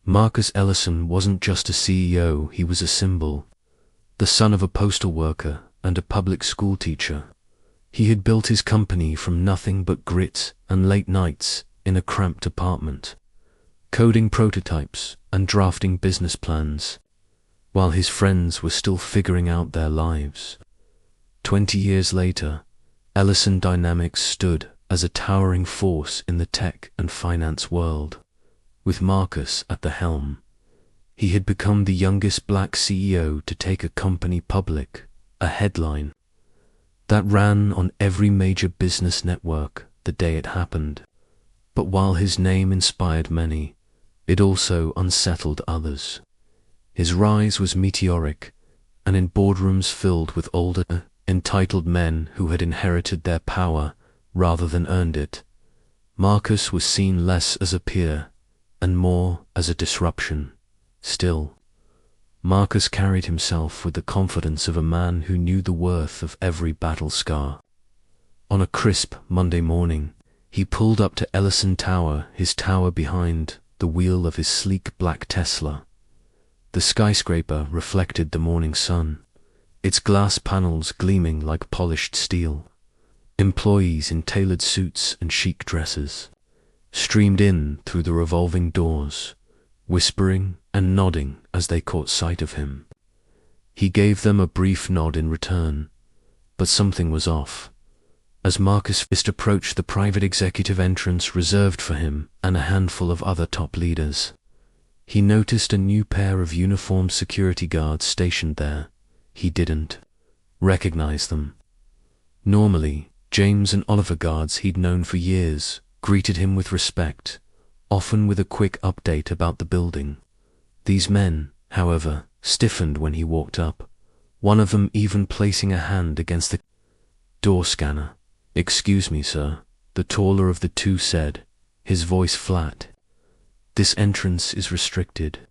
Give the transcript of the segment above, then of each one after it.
Marcus Ellison wasn't just a CEO, he was a symbol. The son of a postal worker and a public school teacher, he had built his company from nothing but grit and late nights in a cramped apartment, coding prototypes and drafting business plans, while his friends were still figuring out their lives. 20 years later, Ellison Dynamics stood as a towering force in the tech and finance world. With Marcus at the helm, he had become the youngest black CEO to take a company public, a headline that ran on every major business network the day it happened. But while his name inspired many, it also unsettled others. His rise was meteoric, and in boardrooms filled with older, entitled men who had inherited their power rather than earned it, Marcus was seen less as a peer and more as a disruption. Still, Marcus carried himself with the confidence of a man who knew the worth of every battle scar. On a crisp Monday morning, he pulled up to Ellison Tower, his tower behind the wheel of his sleek black Tesla. The skyscraper reflected the morning sun, its glass panels gleaming like polished steel. Employees in tailored suits and chic dresses streamed in through the revolving doors, whispering and nodding as they caught sight of him. He gave them a brief nod in return, but something was off. As Marcus Fist approached the private executive entrance reserved for him and a handful of other top leaders, he noticed a new pair of uniformed security guards stationed there. He didn't recognize them. Normally, James and Oliver guards he'd known for years greeted him with respect, often with a quick update about the building. These men, however, stiffened when he walked up, one of them even placing a hand against the door scanner. "Excuse me, sir," the taller of the two said, his voice flat. "This entrance is restricted."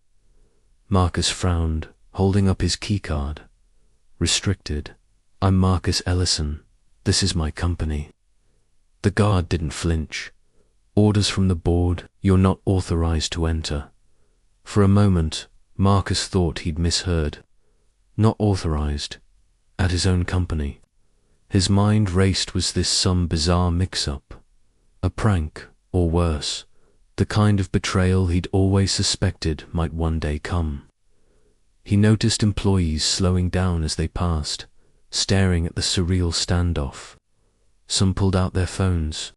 Marcus frowned, holding up his keycard. "Restricted? I'm Marcus Ellison. This is my company." The guard didn't flinch. "Orders from the board, you're not authorized to enter." For a moment, Marcus thought he'd misheard. Not authorized? At his own company? His mind raced. Was this some bizarre mix-up? A prank, or worse, the kind of betrayal he'd always suspected might one day come? He noticed employees slowing down as they passed, staring at the surreal standoff. Some pulled out their phones,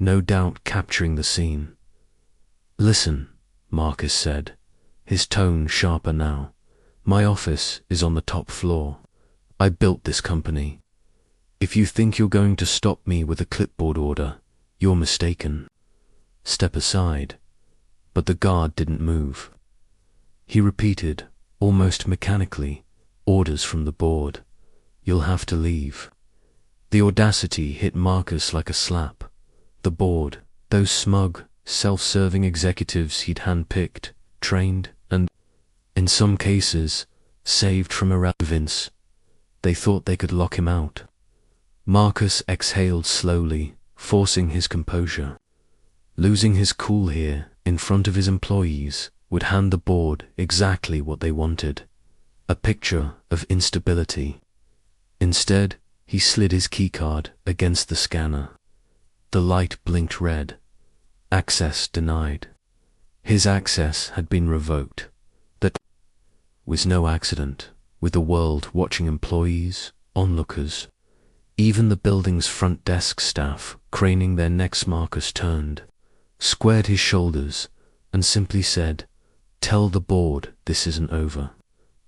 no doubt capturing the scene. "Listen," Marcus said, his tone sharper now. "My office is on the top floor. I built this company. If you think you're going to stop me with a clipboard order, you're mistaken. Step aside." But the guard didn't move. He repeated, almost mechanically, "Orders from the board. You'll have to leave." The audacity hit Marcus like a slap. The board, those smug, self-serving executives he'd handpicked, trained, and, in some cases, saved from irrelevance. They thought they could lock him out. Marcus exhaled slowly, forcing his composure. Losing his cool here, in front of his employees, would hand the board exactly what they wanted: a picture of instability. Instead, he slid his keycard against the scanner. The light blinked red. Access denied. His access had been revoked. That was no accident, with the world watching, employees, onlookers, even the building's front desk staff craning their necks. Marcus turned, squared his shoulders, and simply said, "Tell the board this isn't over.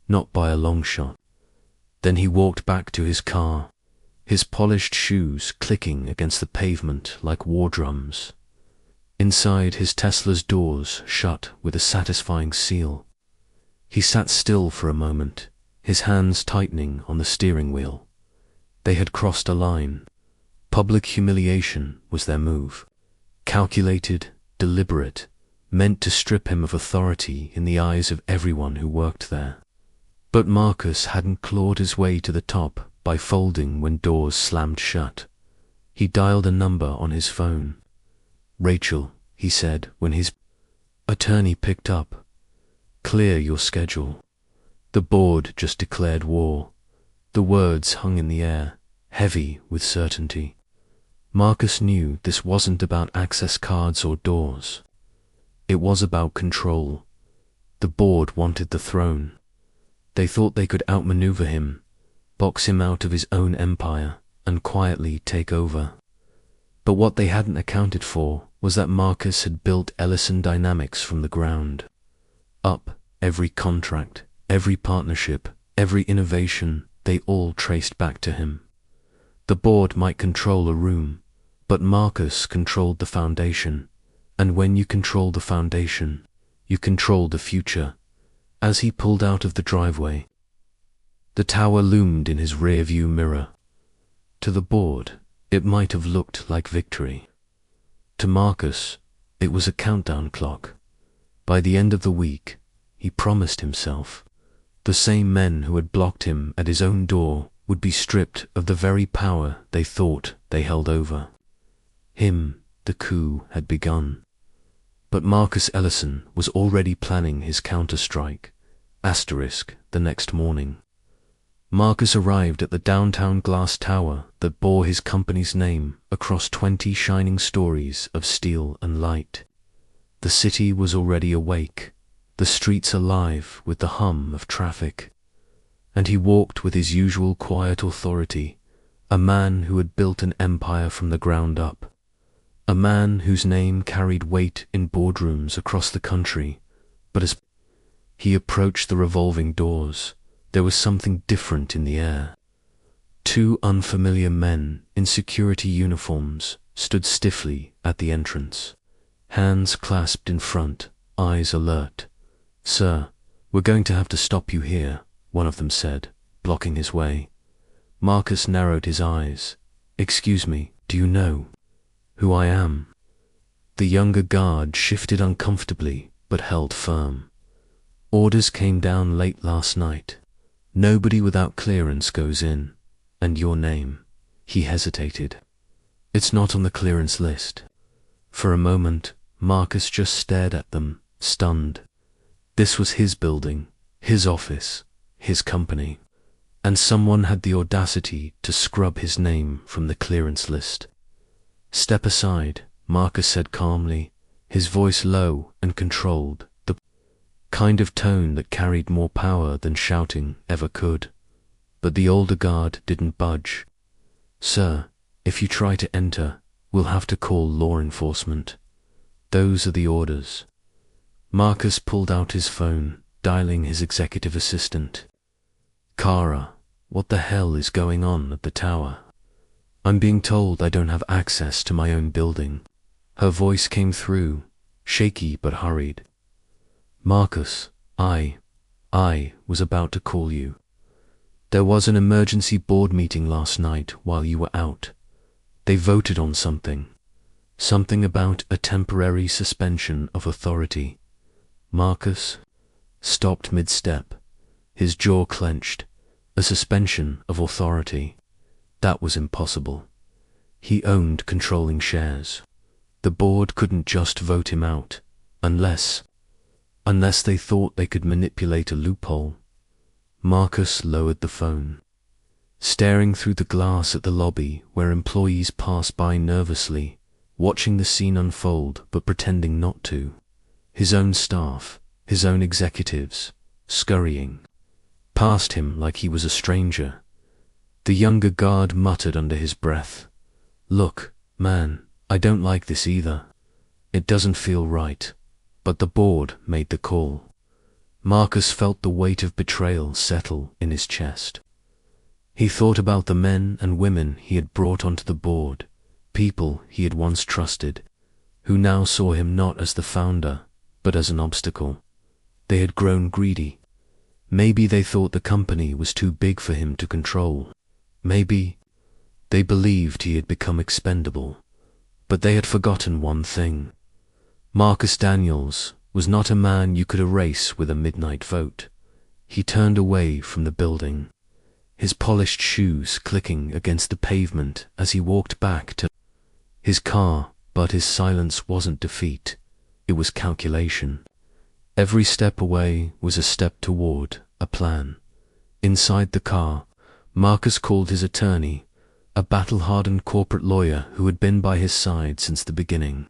Not by a long shot." Then he walked back to his car, his polished shoes clicking against the pavement like war drums. Inside, his Tesla's doors shut with a satisfying seal. He sat still for a moment, his hands tightening on the steering wheel. They had crossed a line. Public humiliation was their move. Calculated, deliberate, meant to strip him of authority in the eyes of everyone who worked there. But Marcus hadn't clawed his way to the top by folding when doors slammed shut. He dialed a number on his phone. "Rachel," he said when his attorney picked up, Clear your schedule. The board just declared war. The words hung in the air, heavy with certainty. Marcus knew this wasn't about access cards or doors. It was about control. The board wanted the throne. They thought they could outmaneuver him, box him out of his own empire, and quietly take over. But what they hadn't accounted for was that Marcus had built Ellison Dynamics from the ground up. Every contract, every partnership, every innovation, they all traced back to him. The board might control a room, but Marcus controlled the foundation, and when you control the foundation, you control the future. As he pulled out of the driveway, the tower loomed in his rear-view mirror. To the board, it might have looked like victory. To Marcus, it was a countdown clock. By the end of the week, he promised himself, the same men who had blocked him at his own door would be stripped of the very power they thought they held over him. The coup had begun. But Marcus Ellison was already planning his counter-strike, the next morning. Marcus arrived at the downtown glass tower that bore his company's name across 20 shining stories of steel and light. The city was already awake, the streets alive with the hum of traffic. And he walked with his usual quiet authority, a man who had built an empire from the ground up, a man whose name carried weight in boardrooms across the country. But as he approached the revolving doors, there was something different in the air. 2 unfamiliar men in security uniforms stood stiffly at the entrance, hands clasped in front, eyes alert. "Sir, we're going to have to stop you here," one of them said, blocking his way. Marcus narrowed his eyes. "Excuse me, do you know who I am?" The younger guard shifted uncomfortably but held firm. "Orders came down late last night. Nobody without clearance goes in. And your name." He hesitated. "It's not on the clearance list." For a moment, Marcus just stared at them, stunned. This was his building, his office, his company, and someone had the audacity to scrub his name from the clearance list. "Step aside," Marcus said calmly, his voice low and controlled, the kind of tone that carried more power than shouting ever could. But the older guard didn't budge. "Sir, if you try to enter, we'll have to call law enforcement. Those are the orders." Marcus pulled out his phone, dialing his executive assistant. "Kara, what the hell is going on at the tower? I'm being told I don't have access to my own building." Her voice came through, shaky but hurried. "Marcus, I was about to call you. There was an emergency board meeting last night while you were out. They voted on something about a temporary suspension of authority." Marcus stopped mid-step, his jaw clenched. A suspension of authority. That was impossible. He owned controlling shares. The board couldn't just vote him out, unless they thought they could manipulate a loophole. Marcus lowered the phone, staring through the glass at the lobby where employees passed by nervously, watching the scene unfold but pretending not to. His own staff, his own executives, scurrying past him like he was a stranger. The younger guard muttered under his breath, "Look, man, I don't like this either. It doesn't feel right." But the board made the call. Marcus felt the weight of betrayal settle in his chest. He thought about the men and women he had brought onto the board, people he had once trusted, who now saw him not as the founder, but as an obstacle. They had grown greedy. Maybe they thought the company was too big for him to control. Maybe they believed he had become expendable. But they had forgotten one thing. Marcus Daniels was not a man you could erase with a midnight vote. He turned away from the building, his polished shoes clicking against the pavement as he walked back to his car. But his silence wasn't defeat. It was calculation. Every step away was a step toward a plan. Inside the car, Marcus called his attorney, a battle-hardened corporate lawyer who had been by his side since the beginning.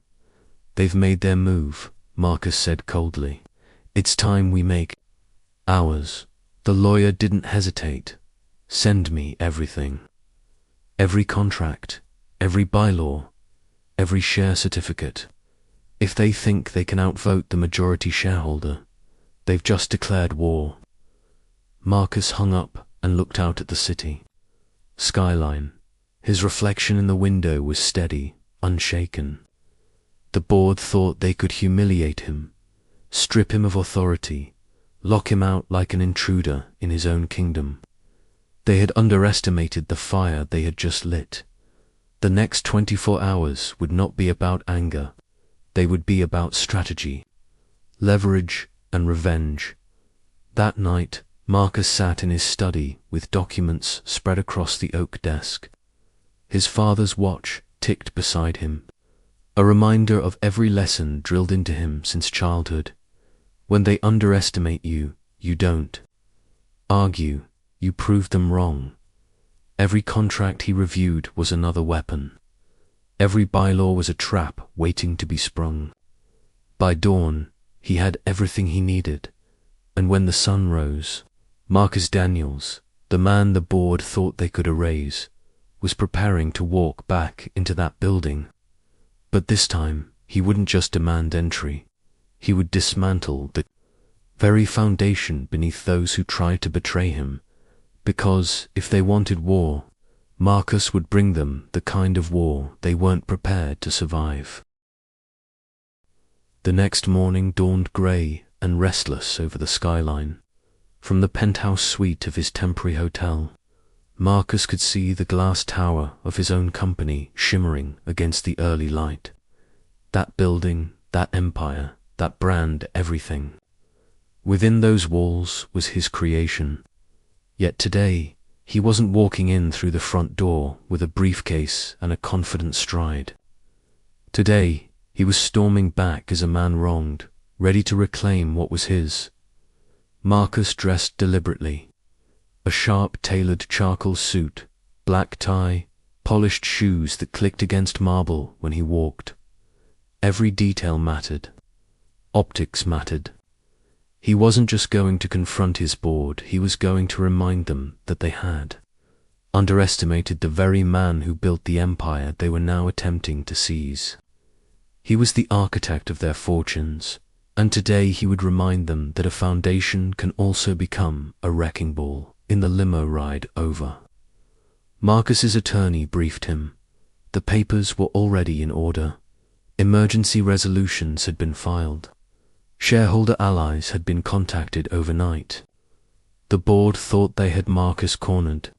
"They've made their move," Marcus said coldly. "It's time we make ours." The lawyer didn't hesitate. "Send me everything. Every contract, every bylaw, every share certificate. If they think they can outvote the majority shareholder, they've just declared war." Marcus hung up and looked out at the city. Skyline. His reflection in the window was steady, unshaken. The board thought they could humiliate him, strip him of authority, lock him out like an intruder in his own kingdom. They had underestimated the fire they had just lit. The next 24 hours would not be about anger. They would be about strategy, leverage, and revenge. That night, Marcus sat in his study with documents spread across the oak desk. His father's watch ticked beside him, a reminder of every lesson drilled into him since childhood. When they underestimate you, you don't argue, you prove them wrong. Every contract he reviewed was another weapon. Every bylaw was a trap waiting to be sprung. By dawn, he had everything he needed, and when the sun rose, Marcus Daniels, the man the board thought they could erase, was preparing to walk back into that building. But this time, he wouldn't just demand entry. He would dismantle the very foundation beneath those who tried to betray him, because if they wanted war, Marcus would bring them the kind of war they weren't prepared to survive. The next morning dawned grey and restless over the skyline. From the penthouse suite of his temporary hotel, Marcus could see the glass tower of his own company shimmering against the early light. That building, that empire, that brand, everything. Within those walls was his creation. Yet today, he wasn't walking in through the front door with a briefcase and a confident stride. Today, he was storming back as a man wronged, ready to reclaim what was his. Marcus dressed deliberately. A sharp-tailored charcoal suit, black tie, polished shoes that clicked against marble when he walked. Every detail mattered. Optics mattered. He wasn't just going to confront his board, he was going to remind them that they had underestimated the very man who built the empire they were now attempting to seize. He was the architect of their fortunes, and today he would remind them that a foundation can also become a wrecking ball in the limo ride over. Marcus's attorney briefed him. The papers were already in order. Emergency resolutions had been filed. Shareholder allies had been contacted overnight. The board thought they had Marcus cornered,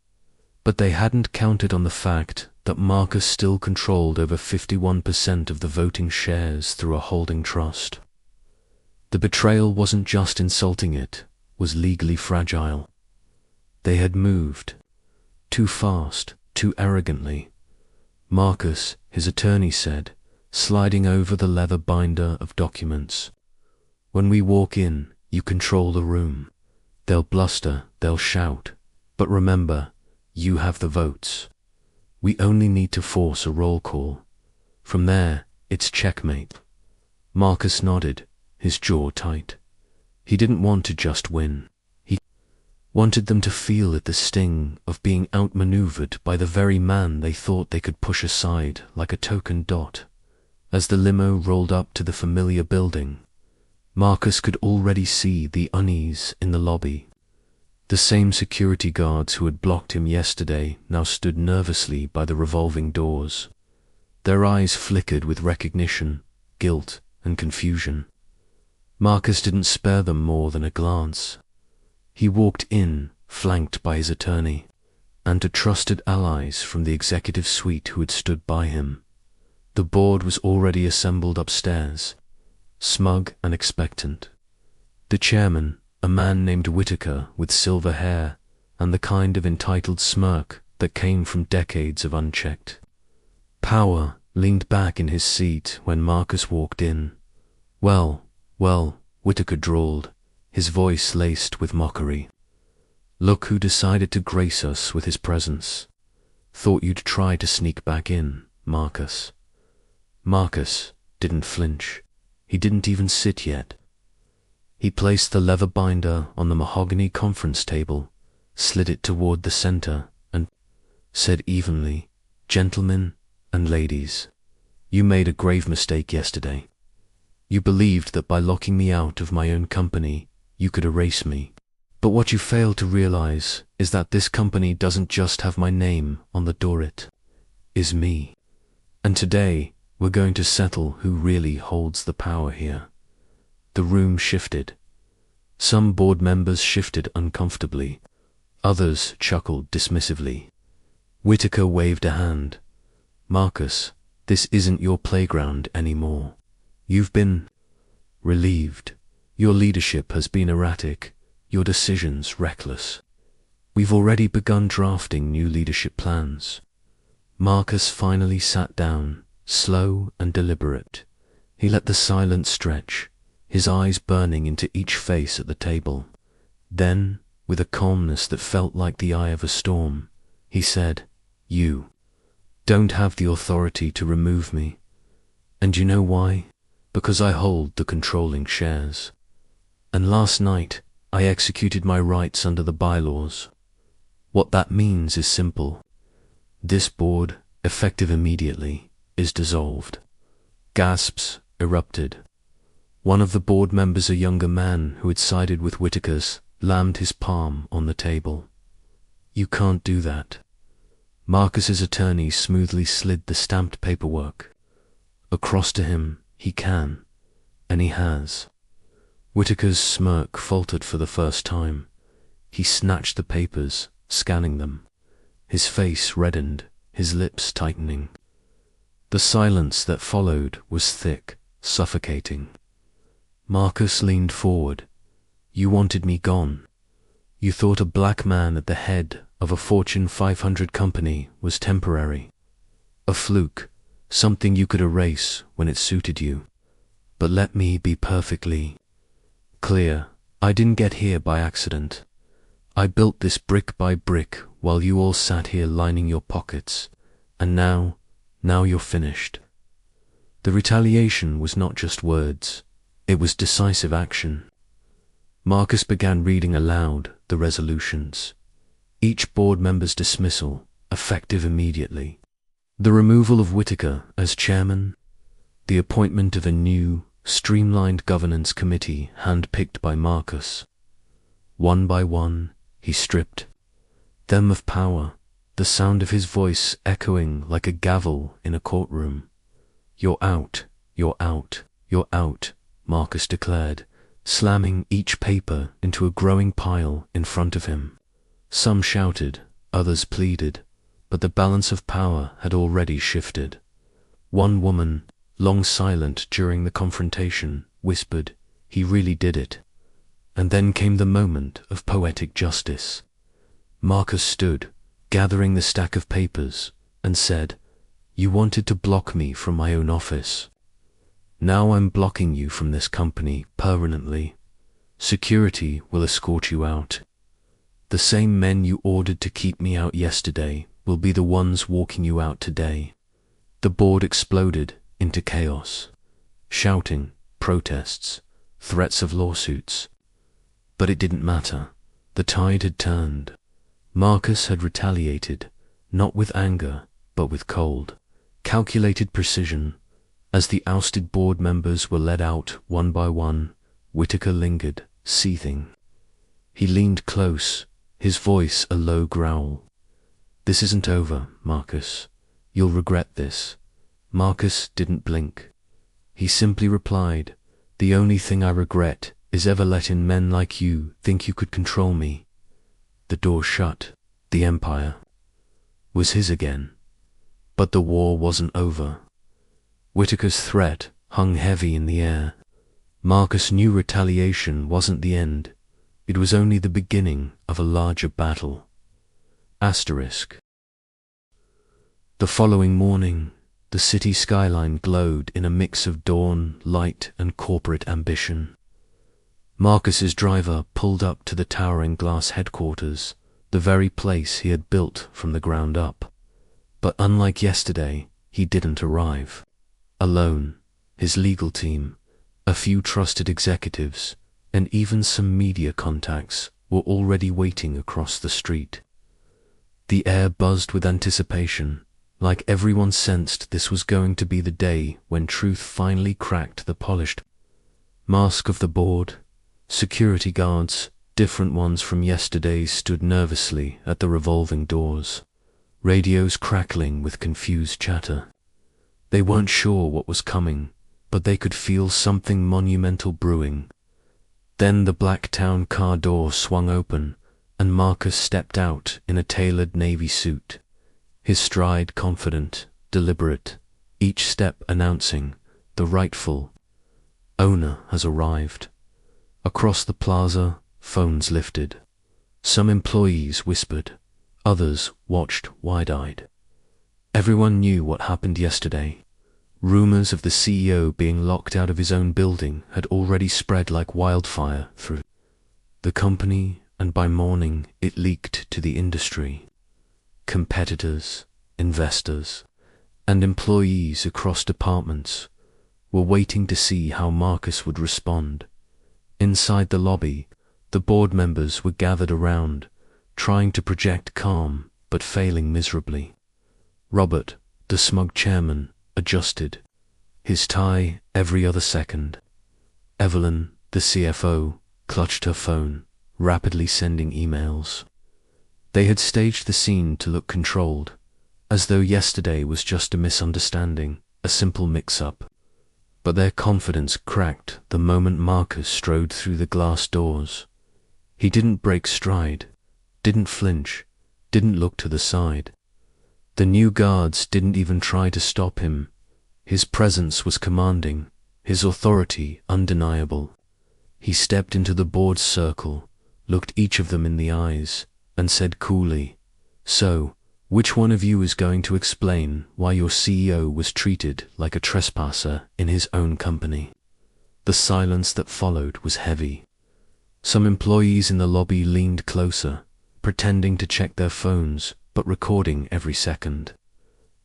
but they hadn't counted on the fact that Marcus still controlled over 51% of the voting shares through a holding trust. The betrayal wasn't just insulting, it was legally fragile. They had moved too fast, too arrogantly. Marcus, his attorney said, sliding over the leather binder of documents. "When we walk in, you control the room. They'll bluster, they'll shout, but remember, you have the votes. We only need to force a roll call. From there, it's checkmate." Marcus nodded, his jaw tight. He didn't want to just win. He wanted them to feel the sting of being outmaneuvered by the very man they thought they could push aside like a token dot. As the limo rolled up to the familiar building, Marcus could already see the unease in the lobby. The same security guards who had blocked him yesterday now stood nervously by the revolving doors. Their eyes flickered with recognition, guilt, and confusion. Marcus didn't spare them more than a glance. He walked in, flanked by his attorney, and to trusted allies from the executive suite who had stood by him. The board was already assembled upstairs, smug and expectant. The chairman, a man named Whitaker with silver hair and the kind of entitled smirk that came from decades of unchecked power, leaned back in his seat when Marcus walked in. Well, Whitaker drawled, his voice laced with mockery. Look who decided to grace us with his presence. Thought you'd try to sneak back in, Marcus. Marcus didn't flinch. He didn't even sit yet. He placed the leather binder on the mahogany conference table, slid it toward the center, and said evenly, "Gentlemen and ladies, you made a grave mistake yesterday. You believed that by locking me out of my own company, you could erase me. But what you fail to realize is that this company doesn't just have my name on the door, it is me. And today, we're going to settle who really holds the power here." The room shifted. Some board members shifted uncomfortably. Others chuckled dismissively. Whitaker waved a hand. "Marcus, this isn't your playground anymore. You've been relieved. Your leadership has been erratic, your decisions reckless. We've already begun drafting new leadership plans." Marcus finally sat down, slow and deliberate. He let the silence stretch, his eyes burning into each face at the table. Then, with a calmness that felt like the eye of a storm, he said, "You don't have the authority to remove me. And you know why? Because I hold the controlling shares. And last night, I executed my rights under the bylaws. What that means is simple. This board, effective immediately, is dissolved." Gasps erupted. One of the board members, a younger man who had sided with Whitaker's, lammed his palm on the table. "You can't do that." Marcus's attorney smoothly slid the stamped paperwork across to him. "He can, and he has." Whitaker's smirk faltered for the first time. He snatched the papers, scanning them. His face reddened, his lips tightening. The silence that followed was thick, suffocating. Marcus leaned forward. "You wanted me gone. You thought a black man at the head of a Fortune 500 company was temporary. A fluke, something you could erase when it suited you. But let me be perfectly clear. I didn't get here by accident. I built this brick by brick while you all sat here lining your pockets. And now you're finished." The retaliation was not just words. It was decisive action. Marcus began reading aloud the resolutions. Each board member's dismissal, effective immediately. The removal of Whitaker as chairman. The appointment of a new, streamlined governance committee handpicked by Marcus. One by one, he stripped them of power, the sound of his voice echoing like a gavel in a courtroom. "You're out, you're out, you're out," Marcus declared, slamming each paper into a growing pile in front of him. Some shouted, others pleaded, but the balance of power had already shifted. One woman, long silent during the confrontation, whispered, "He really did it." And then came the moment of poetic justice. Marcus stood, gathering the stack of papers, and said, "You wanted to block me from my own office. Now I'm blocking you from this company permanently. Security will escort you out. The same men you ordered to keep me out yesterday will be the ones walking you out today." The board exploded into chaos. Shouting, protests, threats of lawsuits. But it didn't matter. The tide had turned. Marcus had retaliated, not with anger, but with cold, calculated precision. As the ousted board members were led out one by one, Whitaker lingered, seething. He leaned close, his voice a low growl. "This isn't over, Marcus. You'll regret this." Marcus didn't blink. He simply replied, "The only thing I regret is ever letting men like you think you could control me." The door shut. The empire was his again. But the war wasn't over. Whitaker's threat hung heavy in the air. Marcus knew retaliation wasn't the end. It was only the beginning of a larger battle. Asterisk. The following morning, the city skyline glowed in a mix of dawn, light, and corporate ambition. Marcus's driver pulled up to the towering glass headquarters, the very place he had built from the ground up. But unlike yesterday, he didn't arrive alone. His legal team, a few trusted executives, and even some media contacts were already waiting across the street. The air buzzed with anticipation, like everyone sensed this was going to be the day when truth finally cracked the polished mask of the board. Security guards, different ones from yesterday, stood nervously at the revolving doors, radios crackling with confused chatter. They weren't sure what was coming, but they could feel something monumental brewing. Then the black town car door swung open, and Marcus stepped out in a tailored navy suit, his stride confident, deliberate, each step announcing, "The rightful owner has arrived." Across the plaza, phones lifted. Some employees whispered, others watched wide-eyed. Everyone knew what happened yesterday. Rumors of the CEO being locked out of his own building had already spread like wildfire through the company, and by morning it leaked to the industry. Competitors, investors, and employees across departments were waiting to see how Marcus would respond. Inside the lobby, the board members were gathered around, trying to project calm but failing miserably. Robert, the smug chairman, adjusted, his tie every other second. Evelyn, the CFO, clutched her phone, rapidly sending emails. They had staged the scene to look controlled, as though yesterday was just a misunderstanding, a simple mix-up. But their confidence cracked the moment Marcus strode through the glass doors. He didn't break stride, didn't flinch, didn't look to the side. The new guards didn't even try to stop him. His presence was commanding, his authority undeniable. He stepped into the board's circle, looked each of them in the eyes, and said coolly, "So, which one of you is going to explain why your CEO was treated like a trespasser in his own company?" The silence that followed was heavy. Some employees in the lobby leaned closer, pretending to check their phones, but recording every second.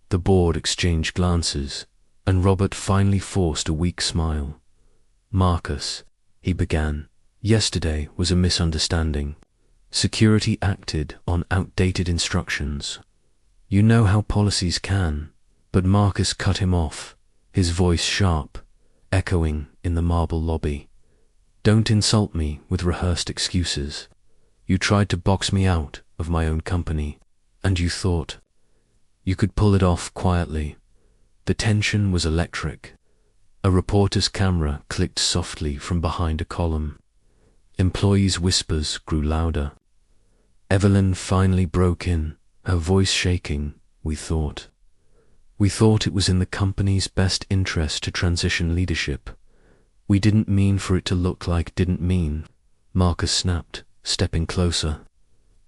The board exchanged glances, and Robert finally forced a weak smile. "Marcus," he began, "yesterday was a misunderstanding. Security acted on outdated instructions. You know how policies can," but Marcus cut him off, his voice sharp, echoing in the marble lobby. "Don't insult me with rehearsed excuses. You tried to box me out of my own company, and you thought you could pull it off quietly." The tension was electric. A reporter's camera clicked softly from behind a column. Employees' whispers grew louder. Evelyn finally broke in, her voice shaking. We thought it was in the company's best interest to transition leadership. We didn't mean for it to look like didn't mean." Marcus snapped, stepping closer.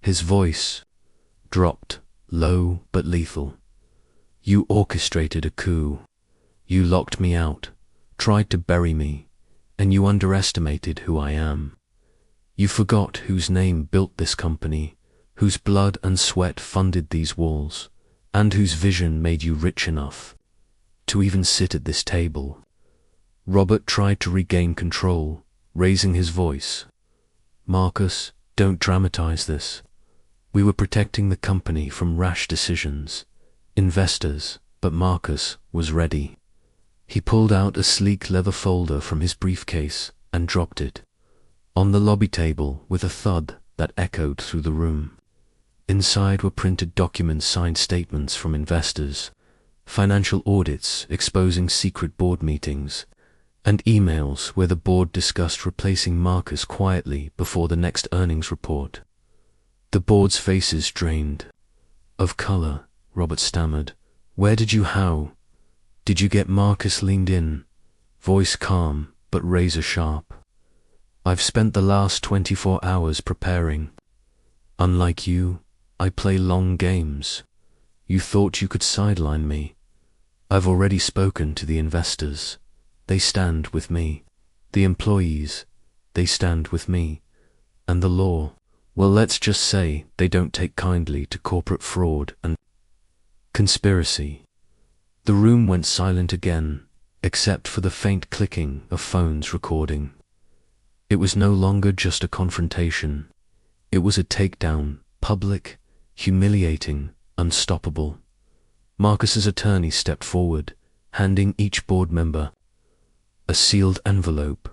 His voice dropped, low but lethal. "You orchestrated a coup. You locked me out, tried to bury me, and you underestimated who I am. You forgot whose name built this company, whose blood and sweat funded these walls, and whose vision made you rich enough to even sit at this table." Robert tried to regain control, raising his voice. "Marcus, don't dramatize this. We were protecting the company from rash decisions, investors, but Marcus was ready." He pulled out a sleek leather folder from his briefcase and dropped it on the lobby table with a thud that echoed through the room. Inside were printed documents, signed statements from investors, financial audits exposing secret board meetings, and emails where the board discussed replacing Marcus quietly before the next earnings report. The board's faces drained of color. Robert stammered, "Where did you how? Did you get?" Marcus leaned in, voice calm but razor sharp. "I've spent the last 24 hours preparing. Unlike you, I play long games. You thought you could sideline me. I've already spoken to the investors. They stand with me. The employees, they stand with me. And the law, well, let's just say they don't take kindly to corporate fraud and conspiracy. The room went silent again, except for the faint clicking of phones recording. It was no longer just a confrontation. It was a takedown, public, humiliating, unstoppable. Marcus's attorney stepped forward, handing each board member a sealed envelope.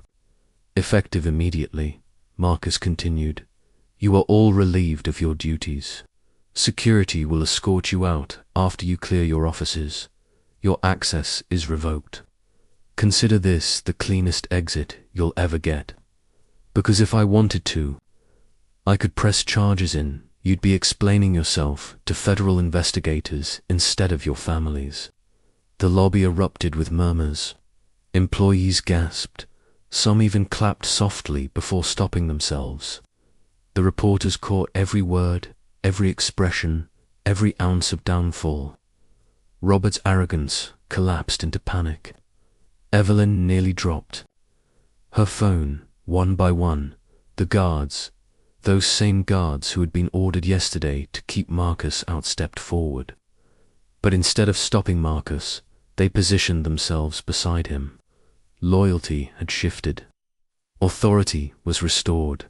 Effective immediately, Marcus continued, you are all relieved of your duties. Security will escort you out after you clear your offices. Your access is revoked. Consider this the cleanest exit you'll ever get. Because if I wanted to, I could press charges in. You'd be explaining yourself to federal investigators instead of your families. The lobby erupted with murmurs. Employees gasped. Some even clapped softly before stopping themselves. The reporters caught every word, every expression, every ounce of downfall. Robert's arrogance collapsed into panic. Evelyn nearly dropped. Her phone, one by one, the guards, those same guards who had been ordered yesterday to keep Marcus out, stepped forward. But instead of stopping Marcus, they positioned themselves beside him. Loyalty had shifted. Authority was restored.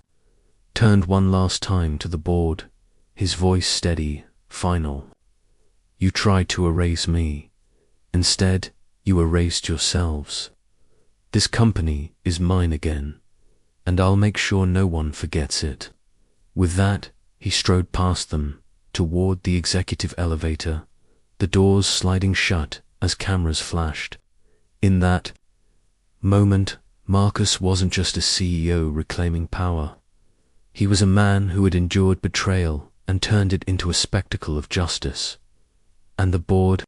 Turned one last time to the board, his voice steady, final. You tried to erase me. Instead, you erased yourselves. This company is mine again, and I'll make sure no one forgets it. With that, he strode past them, toward the executive elevator, the doors sliding shut as cameras flashed. In that moment, Marcus wasn't just a CEO reclaiming power. He was a man who had endured betrayal and turned it into a spectacle of justice. And the board,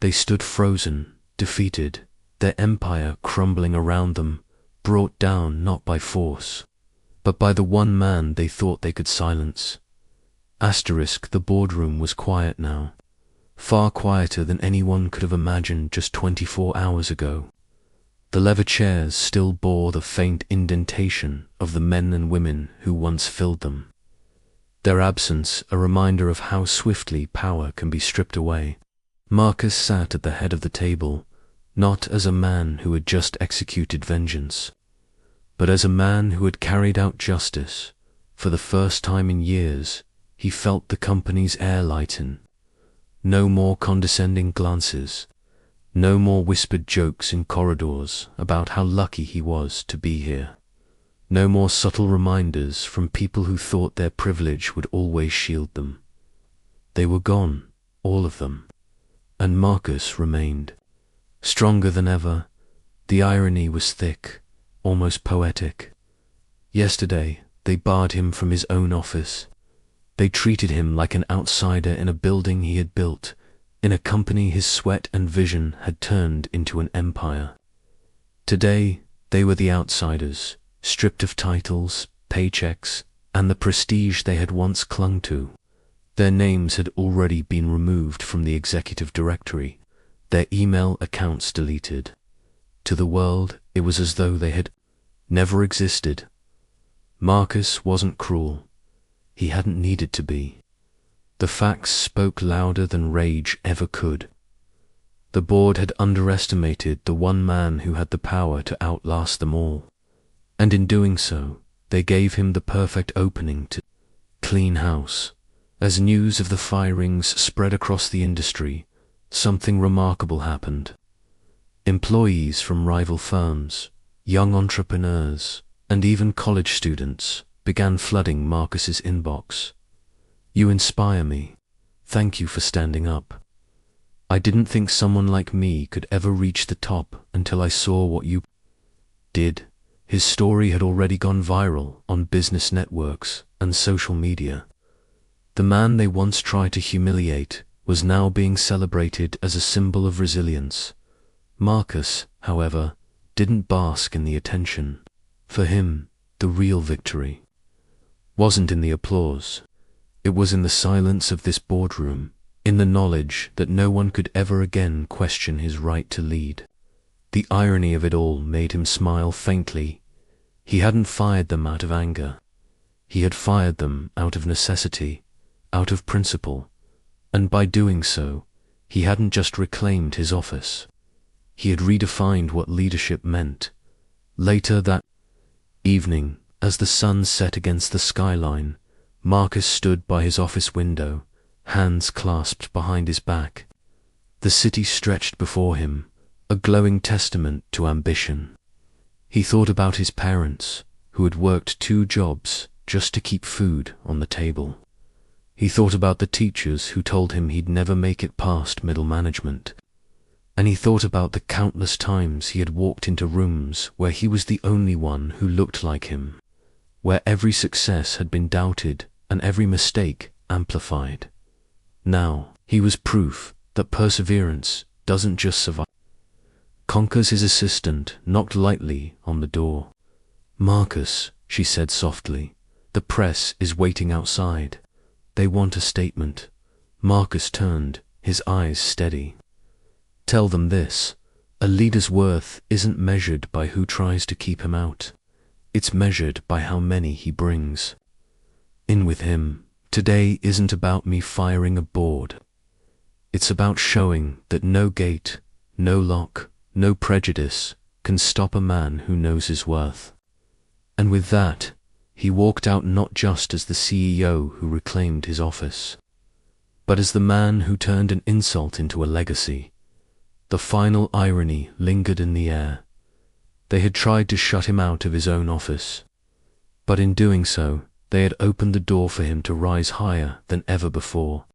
they stood frozen, defeated, their empire crumbling around them, brought down not by force, but by the one man they thought they could silence. The boardroom was quiet now, far quieter than anyone could have imagined just 24 hours ago. The leather chairs still bore the faint indentation of the men and women who once filled them. Their absence a reminder of how swiftly power can be stripped away. Marcus sat at the head of the table, not as a man who had just executed vengeance, but as a man who had carried out justice. For the first time in years, he felt the company's air lighten. No more condescending glances, no more whispered jokes in corridors about how lucky he was to be here. No more subtle reminders from people who thought their privilege would always shield them. They were gone, all of them, and Marcus remained. Stronger than ever, the irony was thick, almost poetic. Yesterday, they barred him from his own office. They treated him like an outsider in a building he had built, in a company his sweat and vision had turned into an empire. Today, they were the outsiders, stripped of titles, paychecks, and the prestige they had once clung to. Their names had already been removed from the executive directory, their email accounts deleted. To the world, it was as though they had never existed. Marcus wasn't cruel. He hadn't needed to be. The facts spoke louder than rage ever could. The board had underestimated the one man who had the power to outlast them all, and in doing so, they gave him the perfect opening to clean house. As news of the firings spread across the industry, something remarkable happened. Employees from rival firms, young entrepreneurs, and even college students began flooding Marcus's inbox. You inspire me. Thank you for standing up. I didn't think someone like me could ever reach the top until I saw what you did. His story had already gone viral on business networks and social media. The man they once tried to humiliate was now being celebrated as a symbol of resilience. Marcus, however, didn't bask in the attention. For him, the real victory wasn't in the applause. It was in the silence of this boardroom, in the knowledge that no one could ever again question his right to lead. The irony of it all made him smile faintly. He hadn't fired them out of anger. He had fired them out of necessity, out of principle, and by doing so, he hadn't just reclaimed his office. He had redefined what leadership meant. Later that evening, as the sun set against the skyline, Marcus stood by his office window, hands clasped behind his back. The city stretched before him, a glowing testament to ambition. He thought about his parents, who had worked 2 jobs just to keep food on the table. He thought about the teachers who told him he'd never make it past middle management. And he thought about the countless times he had walked into rooms where he was the only one who looked like him, where every success had been doubted and every mistake amplified. Now, he was proof that perseverance doesn't just survive. Conquers. His assistant knocked lightly on the door. "Marcus," she said softly, "the press is waiting outside. They want a statement." Marcus turned, his eyes steady. "Tell them this. A leader's worth isn't measured by who tries to keep him out. It's measured by how many he brings in with him. Today isn't about me firing a board. It's about showing that no gate, no lock, no prejudice can stop a man who knows his worth." And with that, he walked out not just as the CEO who reclaimed his office, but as the man who turned an insult into a legacy. The final irony lingered in the air. They had tried to shut him out of his own office, but in doing so, they had opened the door for him to rise higher than ever before.